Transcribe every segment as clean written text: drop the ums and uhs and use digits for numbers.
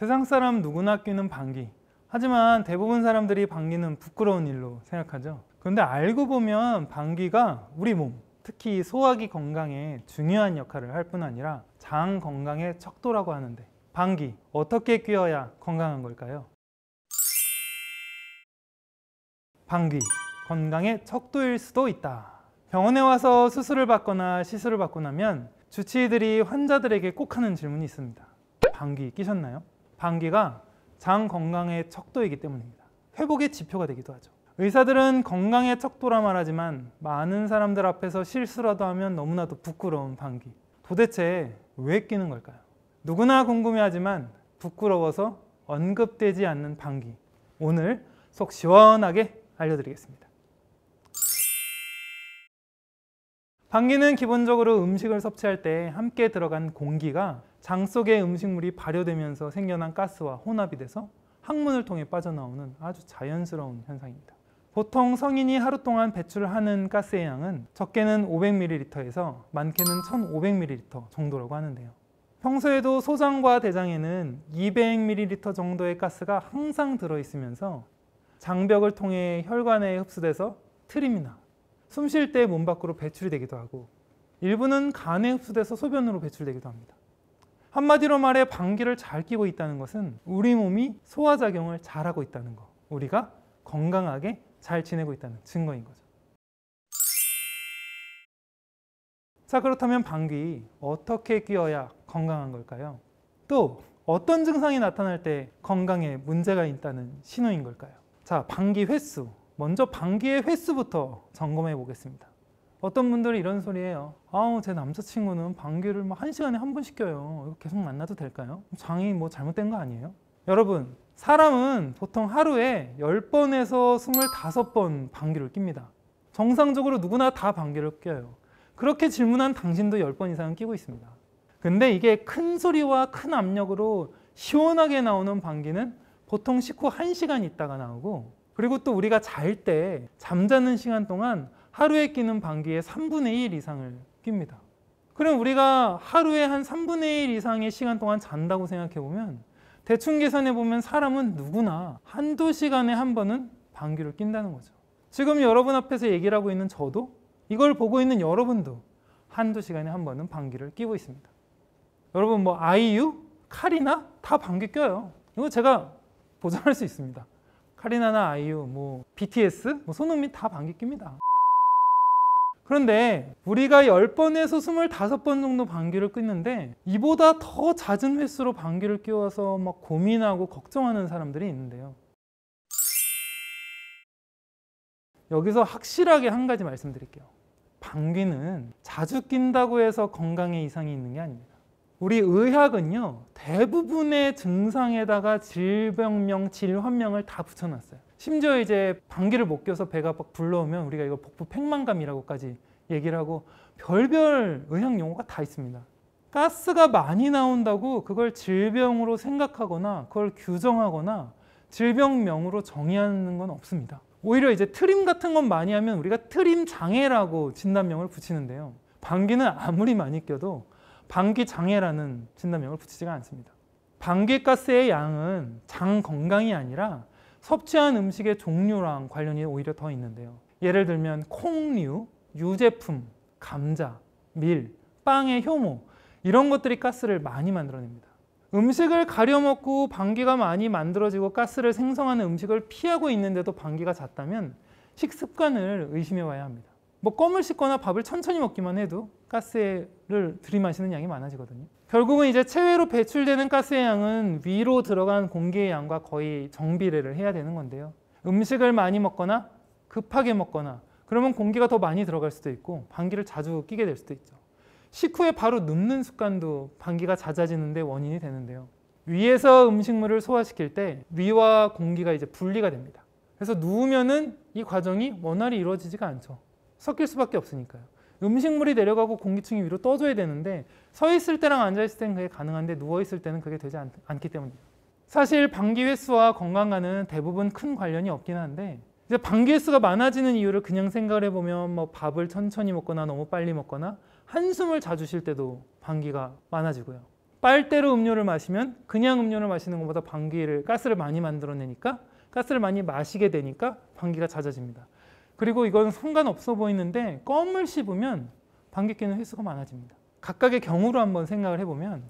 세상 사람 누구나 끼는 방귀. 하지만 대부분 사람들이 방귀는 부끄러운 일로 생각하죠. 그런데 알고 보면 방귀가 우리 몸, 특히 소화기 건강에 중요한 역할을 할 뿐 아니라 장 건강의 척도라고 하는데, 방귀 어떻게 뀌어야 건강한 걸까요? 방귀, 건강의 척도일 수도 있다. 병원에 와서 수술을 받거나 시술을 받고 나면 주치의들이 환자들에게 꼭 하는 질문이 있습니다. 방귀 끼셨나요? 방귀가 장 건강의 척도이기 때문입니다. 회복의 지표가 되기도 하죠. 의사들은 건강의 척도라 말하지만 많은 사람들 앞에서 실수라도 하면 너무나도 부끄러운 방귀. 도대체 왜 끼는 걸까요? 누구나 궁금해하지만 부끄러워서 언급되지 않는 방귀. 오늘 속 시원하게 알려드리겠습니다. 방귀는 기본적으로 음식을 섭취할 때 함께 들어간 공기가 장 속의 음식물이 발효되면서 생겨난 가스와 혼합이 돼서 항문을 통해 빠져나오는 아주 자연스러운 현상입니다. 보통 성인이 하루 동안 배출하는 가스의 양은 적게는 500ml에서 많게는 1500ml 정도라고 하는데요. 평소에도 소장과 대장에는 200ml 정도의 가스가 항상 들어있으면서 장벽을 통해 혈관에 흡수돼서 트림이나 숨 쉴 때 몸 밖으로 배출이 되기도 하고, 일부는 간에 흡수돼서 소변으로 배출되기도 합니다. 한마디로 말해 방귀를 잘 끼고 있다는 것은 우리 몸이 소화작용을 잘하고 있다는 거, 우리가 건강하게 잘 지내고 있다는 증거인 거죠. 자, 그렇다면 방귀 어떻게 뀌어야 건강한 걸까요? 또 어떤 증상이 나타날 때 건강에 문제가 있다는 신호인 걸까요? 자, 방귀 횟수. 먼저 방귀의 횟수부터 점검해 보겠습니다. 어떤 분들은 이런 소리예요. 제 남자친구는 방귀를 1시간에 한 번씩 껴요. 이거 계속 만나도 될까요? 장이 잘못된 거 아니에요? 여러분, 사람은 보통 하루에 10번에서 25번 방귀를 낍니다. 정상적으로 누구나 다 방귀를 껴요. 그렇게 질문한 당신도 10번 이상은 끼고 있습니다. 근데 이게 큰 소리와 큰 압력으로 시원하게 나오는 방귀는 보통 식후 1시간 있다가 나오고, 그리고 또 우리가 잘 때 잠자는 시간 동안 하루에 끼는 방귀의 3분의 1 이상을 낍니다. 그럼 우리가 하루에 한 3분의 1 이상의 시간 동안 잔다고 생각해 보면, 대충 계산해 보면 사람은 누구나 한두 시간에 한 번은 방귀를 낀다는 거죠. 지금 여러분 앞에서 얘기를 하고 있는 저도, 이걸 보고 있는 여러분도 한두 시간에 한 번은 방귀를 끼고 있습니다. 여러분, 아이유, 카리나 다 방귀 껴요. 이거 제가 보장할 수 있습니다. 카리나나 아이유, BTS, 손흥민 다 방귀 낍니다. 그런데 우리가 10번에서 25번 정도 방귀를 뀌는데, 이보다 더 잦은 횟수로 방귀를 뀌어서 고민하고 걱정하는 사람들이 있는데요. 여기서 확실하게 한 가지 말씀드릴게요. 방귀는 자주 낀다고 해서 건강에 이상이 있는 게 아닙니다. 우리 의학은요, 대부분의 증상에다가 질병명, 질환명을 다 붙여놨어요. 심지어 이제 방귀를 못 껴서 배가 막 불러오면 우리가 이거 복부 팽만감이라고까지 얘기를 하고, 별별 의학 용어가 다 있습니다. 가스가 많이 나온다고 그걸 질병으로 생각하거나 그걸 규정하거나 질병명으로 정의하는 건 없습니다. 오히려 이제 트림 같은 건 많이 하면 우리가 트림 장애라고 진단명을 붙이는데요. 방귀는 아무리 많이 껴도 방귀 장애라는 진단명을 붙이지가 않습니다. 방귀가스의 양은 장 건강이 아니라 섭취한 음식의 종류랑 관련이 오히려 더 있는데요. 예를 들면 콩류, 유제품, 감자, 밀, 빵의 효모, 이런 것들이 가스를 많이 만들어냅니다. 음식을 가려 먹고 방귀가 많이 만들어지고 가스를 생성하는 음식을 피하고 있는데도 방귀가 잦다면 식습관을 의심해 봐야 합니다. 껌을 씹거나 밥을 천천히 먹기만 해도 가스를 들이마시는 양이 많아지거든요. 결국은 이제 체외로 배출되는 가스의 양은 위로 들어간 공기의 양과 거의 정비례를 해야 되는 건데요. 음식을 많이 먹거나 급하게 먹거나 그러면 공기가 더 많이 들어갈 수도 있고 방귀를 자주 끼게 될 수도 있죠. 식후에 바로 눕는 습관도 방귀가 잦아지는 데 원인이 되는데요. 위에서 음식물을 소화시킬 때 위와 공기가 이제 분리가 됩니다. 그래서 누우면은 이 과정이 원활히 이루어지지가 않죠. 섞일 수밖에 없으니까요. 음식물이 내려가고 공기층이 위로 떠줘야 되는데 서 있을 때랑 앉아 있을 때는 그게 가능한데 누워 있을 때는 그게 되지 않기 때문이에요. 사실 방귀 횟수와 건강과는 대부분 큰 관련이 없긴 한데, 이제 방귀 횟수가 많아지는 이유를 그냥 생각을 해보면 밥을 천천히 먹거나 너무 빨리 먹거나 한숨을 자주 쉴 때도 방귀가 많아지고요. 빨대로 음료를 마시면 그냥 음료를 마시는 것보다 가스를 많이 만들어내니까 가스를 많이 마시게 되니까 방귀가 잦아집니다. 그리고 이건 상관없어 보이는데 껌을 씹으면 방귀 뀌는 횟수가 많아집니다. 각각의 경우로 한번 생각을 해보면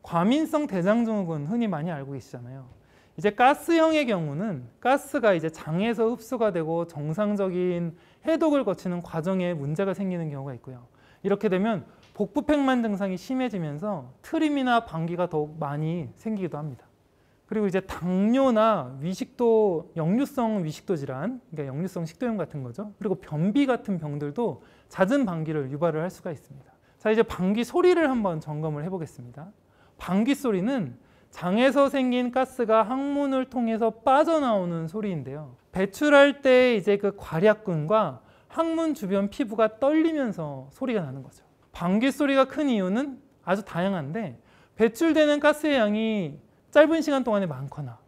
과민성 대장증후군 흔히 많이 알고 계시잖아요. 이제 가스형의 경우는 가스가 이제 장에서 흡수가 되고 정상적인 해독을 거치는 과정에 문제가 생기는 경우가 있고요. 이렇게 되면 복부팽만 증상이 심해지면서 트림이나 방귀가 더욱 많이 생기기도 합니다. 그리고 이제 당뇨나 위식도, 역류성 위식도 질환, 그러니까 역류성 식도염 같은 거죠. 그리고 변비 같은 병들도 잦은 방귀를 유발을 할 수가 있습니다. 자, 이제 방귀 소리를 한번 점검을 해보겠습니다. 방귀 소리는 장에서 생긴 가스가 항문을 통해서 빠져나오는 소리인데요. 배출할 때 이제 그 괄약근과 항문 주변 피부가 떨리면서 소리가 나는 거죠. 방귀 소리가 큰 이유는 아주 다양한데 배출되는 가스의 양이 짧은 시간 동안에 많거나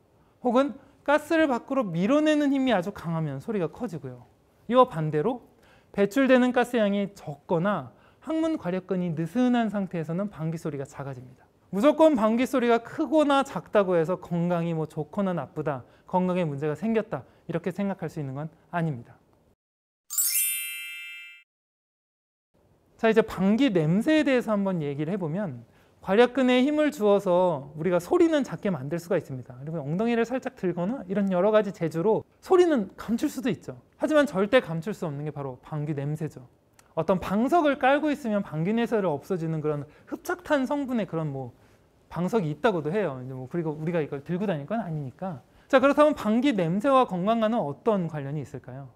혹은 가스를 밖으로 밀어내는 힘이 아주 강하면 소리가 커지고요. 이와 반대로 배출되는 가스 양이 적거나 항문 괄약근이 느슨한 상태에서는 방귀 소리가 작아집니다. 무조건 방귀 소리가 크거나 작다고 해서 건강이 뭐 좋거나 나쁘다, 건강에 문제가 생겼다 이렇게 생각할 수 있는 건 아닙니다. 자, 이제 방귀 냄새에 대해서 한번 얘기를 해보면 괄약근에 힘을 주어서 우리가 소리는 작게 만들 수가 있습니다. 그리고 엉덩이를 살짝 들거나 이런 여러 가지 재주로 소리는 감출 수도 있죠. 하지만 절대 감출 수 없는 게 바로 방귀 냄새죠. 어떤 방석을 깔고 있으면 방귀 냄새를 없어지는 그런 흡착탄 성분의 그런 뭐 방석이 있다고도 해요. 그리고 우리가 이걸 들고 다닐 건 아니니까. 자, 그렇다면 방귀 냄새와 건강과는 어떤 관련이 있을까요?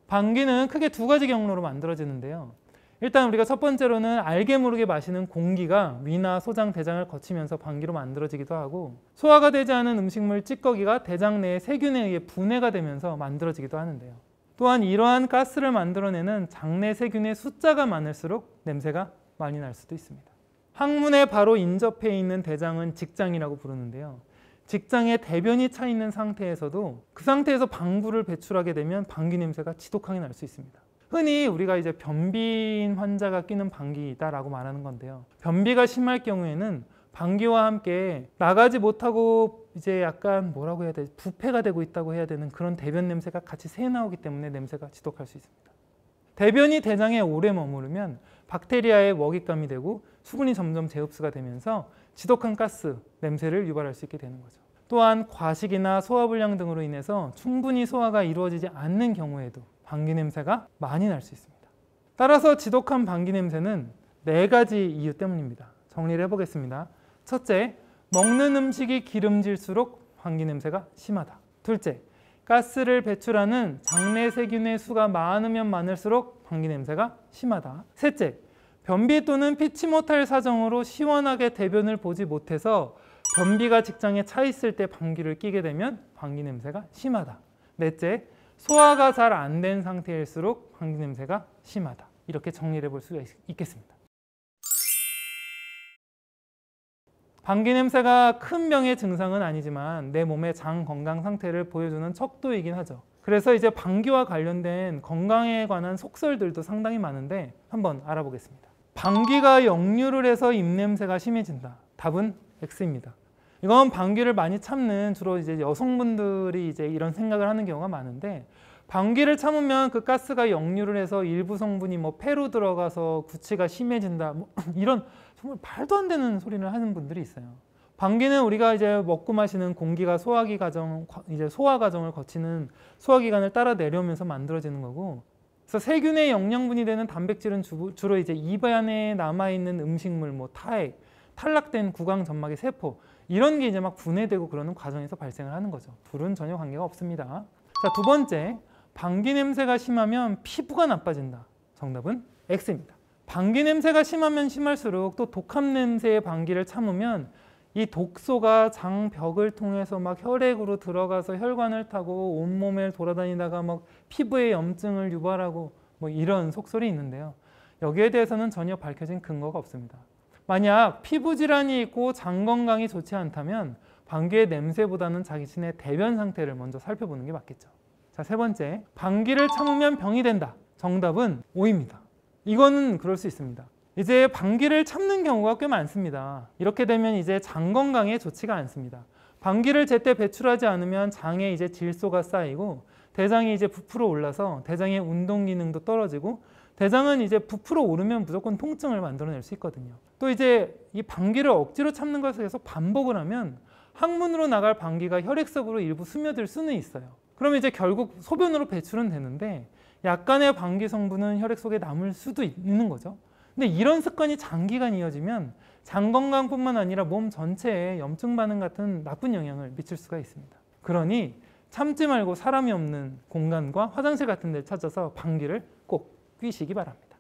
방귀는 크게 두 가지 경로로 만들어지는데요. 일단 우리가 첫 번째로는 알게 모르게 마시는 공기가 위나 소장, 대장을 거치면서 방귀로 만들어지기도 하고, 소화가 되지 않은 음식물 찌꺼기가 대장 내의 세균에 의해 분해가 되면서 만들어지기도 하는데요. 또한 이러한 가스를 만들어내는 장내 세균의 숫자가 많을수록 냄새가 많이 날 수도 있습니다. 항문에 바로 인접해 있는 대장은 직장이라고 부르는데요. 직장에 대변이 차 있는 상태에서도 그 상태에서 방구를 배출하게 되면 방귀 냄새가 지독하게 날 수 있습니다. 흔히 우리가 이제 변비인 환자가 끼는 방귀다라고 말하는 건데요. 변비가 심할 경우에는 방귀와 함께 나가지 못하고 이제 약간 뭐라고 해야 되지? 부패가 되고 있다고 해야 되는 그런 대변 냄새가 같이 새나오기 때문에 냄새가 지독할 수 있습니다. 대변이 대장에 오래 머무르면 박테리아의 먹잇감이 되고 수분이 점점 재흡수가 되면서 지독한 가스, 냄새를 유발할 수 있게 되는 거죠. 또한 과식이나 소화불량 등으로 인해서 충분히 소화가 이루어지지 않는 경우에도 방귀 냄새가 많이 날 수 있습니다. 따라서 지독한 방귀 냄새는 4가지 이유 때문입니다. 정리를 해보겠습니다. 첫째, 먹는 음식이 기름질수록 방귀 냄새가 심하다. 둘째, 가스를 배출하는 장내 세균의 수가 많으면 많을수록 방귀 냄새가 심하다. 셋째, 변비 또는 피치 못할 사정으로 시원하게 대변을 보지 못해서 변비가 직장에 차 있을 때 방귀를 뀌게 되면 방귀 냄새가 심하다. 넷째, 소화가 잘 안 된 상태일수록 방귀 냄새가 심하다. 이렇게 정리를 해볼 수가 있겠습니다. 방귀 냄새가 큰 병의 증상은 아니지만 내 몸의 장 건강 상태를 보여주는 척도이긴 하죠. 그래서 이제 방귀와 관련된 건강에 관한 속설들도 상당히 많은데 한번 알아보겠습니다. 방귀가 역류를 해서 입냄새가 심해진다. 답은 X입니다. 이건 방귀를 많이 참는 주로 이제 여성분들이 이제 이런 생각을 하는 경우가 많은데, 방귀를 참으면 그 가스가 역류를 해서 일부 성분이 뭐 폐로 들어가서 구취가 심해진다. 뭐 이런 정말 말도 안 되는 소리를 하는 분들이 있어요. 방귀는 우리가 이제 먹고 마시는 공기가 소화 과정을 거치는 소화기관을 따라 내려오면서 만들어지는 거고, 그래서 세균의 영양분이 되는 단백질은 주로 이제 입 안에 남아 있는 음식물, 뭐 타액, 탈락된 구강 점막의 세포 이런 게 이제 막 분해되고 그러는 과정에서 발생을 하는 거죠. 둘은 전혀 관계가 없습니다. 자, 두 번째, 방귀 냄새가 심하면 피부가 나빠진다. 정답은 X입니다. 방귀 냄새가 심하면 심할수록 또 독한 냄새의 방귀를 참으면 이 독소가 장벽을 통해서 막 혈액으로 들어가서 혈관을 타고 온몸에 돌아다니다가 막 피부에 염증을 유발하고 뭐 이런 속설이 있는데요. 여기에 대해서는 전혀 밝혀진 근거가 없습니다. 만약 피부 질환이 있고 장 건강이 좋지 않다면 방귀의 냄새보다는 자신의 대변 상태를 먼저 살펴보는 게 맞겠죠. 자, 세 번째, 방귀를 참으면 병이 된다. 정답은 O입니다. 이거는 그럴 수 있습니다. 이제 방귀를 참는 경우가 꽤 많습니다. 이렇게 되면 이제 장 건강에 좋지가 않습니다. 방귀를 제때 배출하지 않으면 장에 이제 질소가 쌓이고 대장이 이제 부풀어 올라서 대장의 운동 기능도 떨어지고 대장은 이제 부풀어 오르면 무조건 통증을 만들어낼 수 있거든요. 또 이제 이 방귀를 억지로 참는 것을 계속 반복을 하면 항문으로 나갈 방귀가 혈액 속으로 일부 스며들 수는 있어요. 그러면 이제 결국 소변으로 배출은 되는데 약간의 방귀 성분은 혈액 속에 남을 수도 있는 거죠. 근데 이런 습관이 장기간 이어지면 장 건강뿐만 아니라 몸 전체에 염증 반응 같은 나쁜 영향을 미칠 수가 있습니다. 그러니 참지 말고 사람이 없는 공간과 화장실 같은 데 찾아서 방귀를 꼭 뀌시기 바랍니다.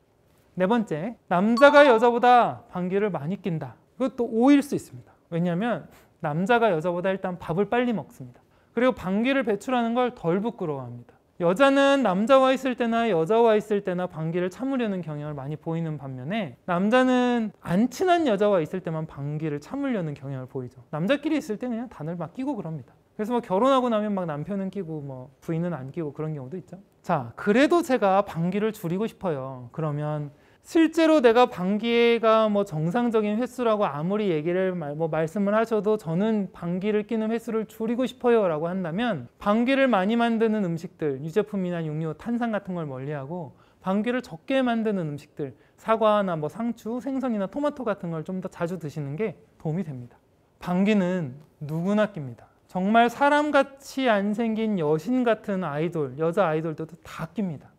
네 번째, 남자가 여자보다 방귀를 많이 낀다. 이것도 오일 수 있습니다. 왜냐하면 남자가 여자보다 일단 밥을 빨리 먹습니다. 그리고 방귀를 배출하는 걸 덜 부끄러워합니다. 여자는 남자와 있을 때나 여자와 있을 때나 방귀를 참으려는 경향을 많이 보이는 반면에 남자는 안 친한 여자와 있을 때만 방귀를 참으려는 경향을 보이죠. 남자끼리 있을 때는 그냥 다들 막 끼고 그럽니다. 그래서 뭐 결혼하고 나면 막 남편은 끼고 뭐 부인은 안 끼고 그런 경우도 있죠. 자, 그래도 제가 방귀를 줄이고 싶어요. 그러면 실제로 내가 방귀가 뭐 정상적인 횟수라고 아무리 얘기를 말씀을 하셔도 저는 방귀를 끼는 횟수를 줄이고 싶어요 라고 한다면 방귀를 많이 만드는 음식들, 유제품이나 육류, 탄산 같은 걸 멀리하고 방귀를 적게 만드는 음식들, 사과나 뭐 상추, 생선이나 토마토 같은 걸 좀 더 자주 드시는 게 도움이 됩니다. 방귀는 누구나 낍니다. 정말 사람같이 안 생긴 여신 같은 아이돌, 여자 아이돌들도 다 낍니다.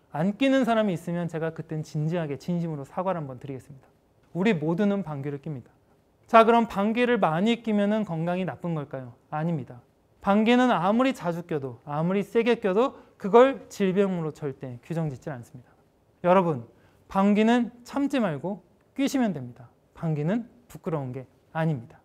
안 끼는 사람이 있으면 제가 그땐 진지하게 진심으로 사과를 한번 드리겠습니다. 우리 모두는 방귀를 낍니다. 자, 그럼 방귀를 많이 끼면 건강이 나쁜 걸까요? 아닙니다. 방귀는 아무리 자주 껴도 아무리 세게 껴도 그걸 질병으로 절대 규정짓지 않습니다. 여러분, 방귀는 참지 말고 끼시면 됩니다. 방귀는 부끄러운 게 아닙니다.